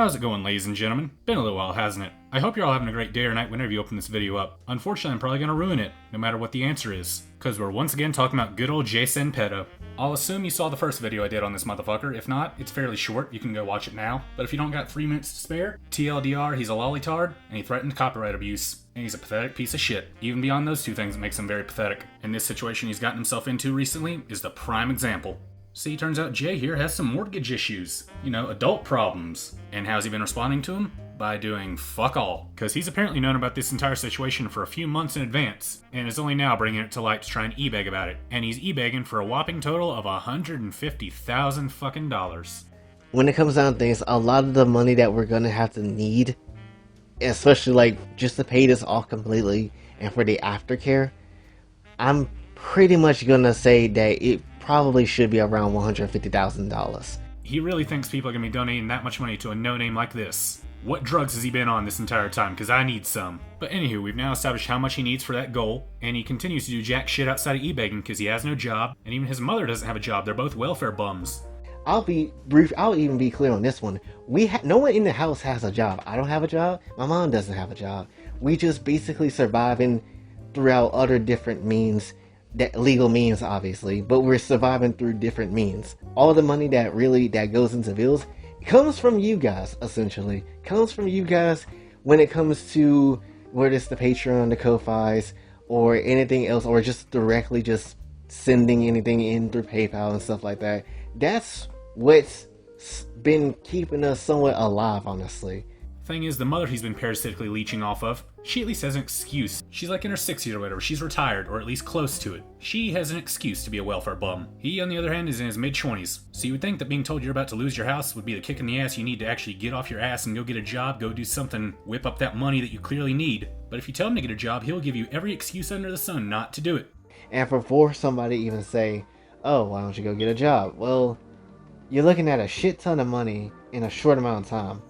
How's it going, ladies and gentlemen? Been a little while, hasn't it? I hope you're all having a great day or night whenever you open this video up. Unfortunately, I'm probably going to ruin it, no matter what the answer is, because we're once again talking about good old Jason Pedo. I'll assume you saw the first video I did on this motherfucker. If not, it's fairly short, you can go watch it now. But if you don't got 3 minutes to spare, TLDR, he's a Lolitard, and he threatened copyright abuse. And he's a pathetic piece of shit. Even beyond those two things, it makes him very pathetic. And this situation he's gotten himself into recently is the prime example. See, turns out Jay here has some mortgage issues. You know, adult problems. And how's he been responding to them? By doing fuck all. Because he's apparently known about this entire situation for a few months in advance, and is only now bringing it to light to try and e-beg about it. And he's e-begging for a whopping total of $150,000 fucking dollars. When it comes down to things, a lot of the money that we're gonna have to need, especially like just to pay this off completely and for the aftercare, I'm pretty much gonna say that it probably should be around $150,000. He really thinks people are going to be donating that much money to a no-name like this. What drugs has he been on this entire time? Because I need some. But anywho, we've now established how much he needs for that goal, and he continues to do jack shit outside of e-begging because he has no job, and even his mother doesn't have a job. They're both welfare bums. I'll be brief. I'll even be clear on this one. No one in the house has a job. I don't have a job. My mom doesn't have a job. We just basically surviving throughout other different means. That legal means, obviously, but we're surviving through different means. All the money that goes into bills comes from you guys, essentially. Comes from you guys when it comes to whether it's the Patreon, the Ko-Fis, or anything else, or just directly just sending anything in through PayPal and stuff like that. That's what's been keeping us somewhat alive, honestly. Thing is, the mother he's been parasitically leeching off of, she at least has an excuse. She's like in her 60s or whatever, she's retired, or at least close to it. She has an excuse to be a welfare bum. He, on the other hand, is in his mid-20s. So you would think that being told you're about to lose your house would be the kick in the ass you need to actually get off your ass and go get a job, go do something, whip up that money that you clearly need. But if you tell him to get a job, he'll give you every excuse under the sun not to do it. And before somebody even say, oh, why don't you go get a job? Well, you're looking at a shit ton of money in a short amount of time.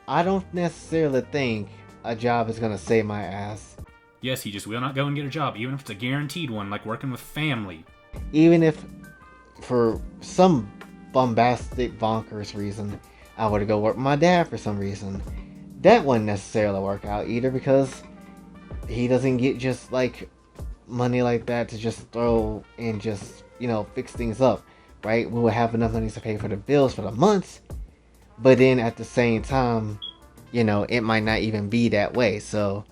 I don't necessarily think a job is going to save my ass. Yes, he just will not go and get a job, even if it's a guaranteed one, like working with family. Even if, for some bombastic, bonkers reason, I were to go work with my dad for some reason, that wouldn't necessarily work out either, because he doesn't get just, like, money like that to just throw and just, you know, fix things up, right? We would have enough money to pay for the bills for the months. But then at the same time, you know, it might not even be that way. So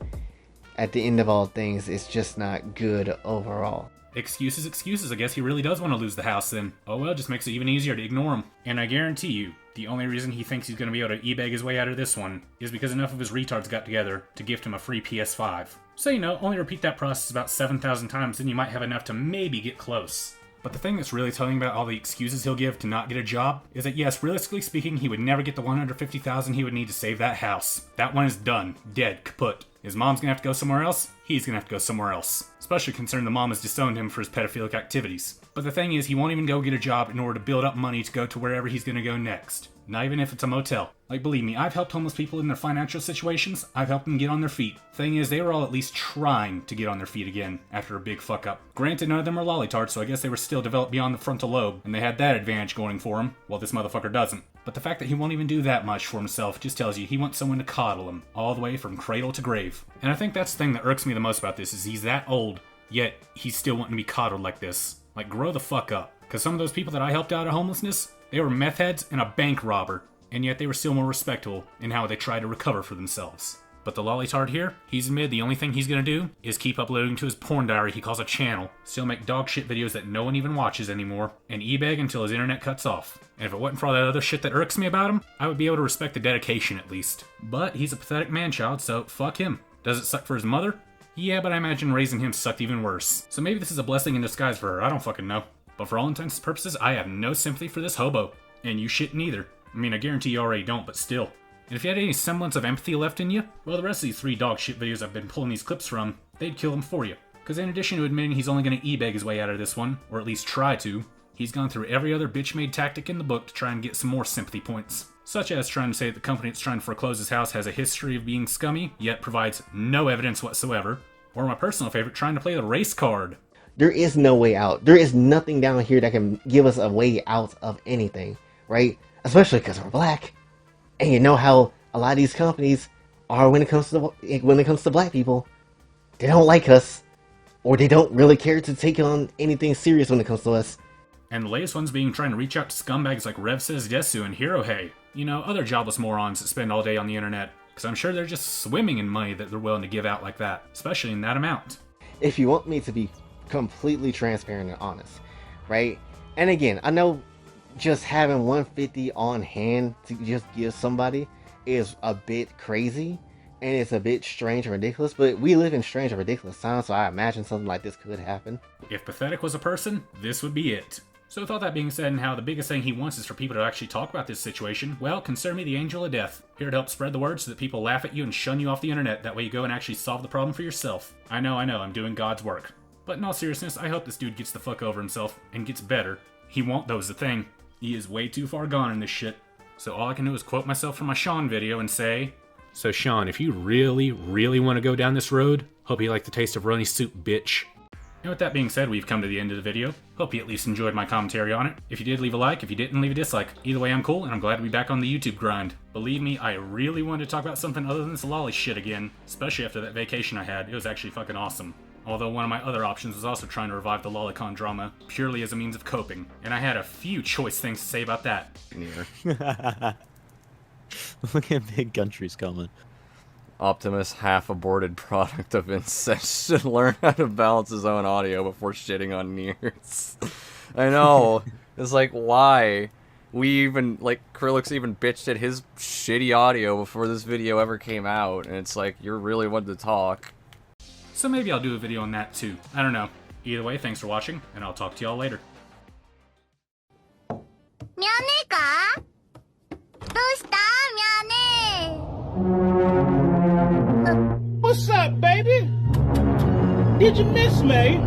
at the end of all things, it's just not good overall. Excuses, excuses. I guess he really does want to lose the house then. Oh well, it just makes it even easier to ignore him. And I guarantee you, the only reason he thinks he's going to be able to e-beg his way out of this one is because enough of his retards got together to gift him a free PS5. So, you know, only repeat that process about 7,000 times, then you might have enough to maybe get close. But the thing that's really telling about all the excuses he'll give to not get a job is that yes, realistically speaking, he would never get the $150,000 he would need to save that house. That one is done. Dead. Kaput. His mom's gonna have to go somewhere else, he's gonna have to go somewhere else. Especially considering the mom has disowned him for his pedophilic activities. But the thing is, he won't even go get a job in order to build up money to go to wherever he's gonna go next. Not even if it's a motel. Like, believe me, I've helped homeless people in their financial situations. I've helped them get on their feet. Thing is, they were all at least trying to get on their feet again after a big fuck up. Granted, none of them are Lolitards, so I guess they were still developed beyond the frontal lobe, and they had that advantage going for them, while this motherfucker doesn't. But the fact that he won't even do that much for himself just tells you he wants someone to coddle him, all the way from cradle to grave. And I think that's the thing that irks me the most about this, is he's that old, yet he's still wanting to be coddled like this. Like, grow the fuck up. Because some of those people that I helped out of homelessness, they were meth heads and a bank robber. And yet they were still more respectable in how they tried to recover for themselves. But the Lolitard here, he's admitted the only thing he's gonna do is keep uploading to his porn diary he calls a channel, still make dog shit videos that no one even watches anymore, and e-beg until his internet cuts off. And if it wasn't for all that other shit that irks me about him, I would be able to respect the dedication at least. But he's a pathetic man-child, so fuck him. Does it suck for his mother? Yeah, but I imagine raising him sucked even worse. So maybe this is a blessing in disguise for her, I don't fucking know. But for all intents and purposes, I have no sympathy for this hobo. And you shouldn't either. I mean, I guarantee you already don't, but still. And if you had any semblance of empathy left in you, well, the rest of these 3 dog shit videos I've been pulling these clips from, they'd kill him for you. Because in addition to admitting he's only going to e-beg his way out of this one, or at least try to, he's gone through every other bitch-made tactic in the book to try and get some more sympathy points. Such as trying to say that the company that's trying to foreclose his house has a history of being scummy, yet provides no evidence whatsoever. Or my personal favorite, trying to play the race card. There is no way out. There is nothing down here that can give us a way out of anything, right? Especially because we're black. And you know how a lot of these companies are when it comes to black people. They don't like us, or they don't really care to take on anything serious when it comes to us. And the latest ones being trying to reach out to scumbags like Rev Says Desu and Hirohei. You know, other jobless morons that spend all day on the internet. Because I'm sure they're just swimming in money that they're willing to give out like that, especially in that amount. If you want me to be completely transparent and honest, right? And again, I know just having 150 on hand to just give somebody is a bit crazy, and it's a bit strange and ridiculous, but we live in strange and ridiculous times, so I imagine something like this could happen. If Pathetic was a person, this would be it. So with all that being said, and how the biggest thing he wants is for people to actually talk about this situation, well, consider me the angel of death. Here to help spread the word so that people laugh at you and shun you off the internet. That way you go and actually solve the problem for yourself. I know, I'm doing God's work. But in all seriousness, I hope this dude gets the fuck over himself and gets better. He won't, though, is the thing. He is way too far gone in this shit. So all I can do is quote myself from my Sean video and say, so Sean, if you really, really want to go down this road, hope you like the taste of runny soup, bitch. And with that being said, we've come to the end of the video. Hope you at least enjoyed my commentary on it. If you did, leave a like. If you didn't, leave a dislike. Either way, I'm cool, and I'm glad to be back on the YouTube grind. Believe me, I really wanted to talk about something other than this lolly shit again, especially after that vacation I had. It was actually fucking awesome. Although one of my other options was also trying to revive the lolicon drama, purely as a means of coping. And I had a few choice things to say about that. Neither. Look at big countries coming. Optimus, half-aborted product of incest, should learn how to balance his own audio before shitting on Nears. I know. It's like, why? We even, like, Krillix even bitched at his shitty audio before this video ever came out, and it's like, you're really wanting to talk. So maybe I'll do a video on that too. I don't know. Either way, thanks for watching, and I'll talk to y'all later. 미안해か? どうした? 미안해. What's up, baby? Did you miss me?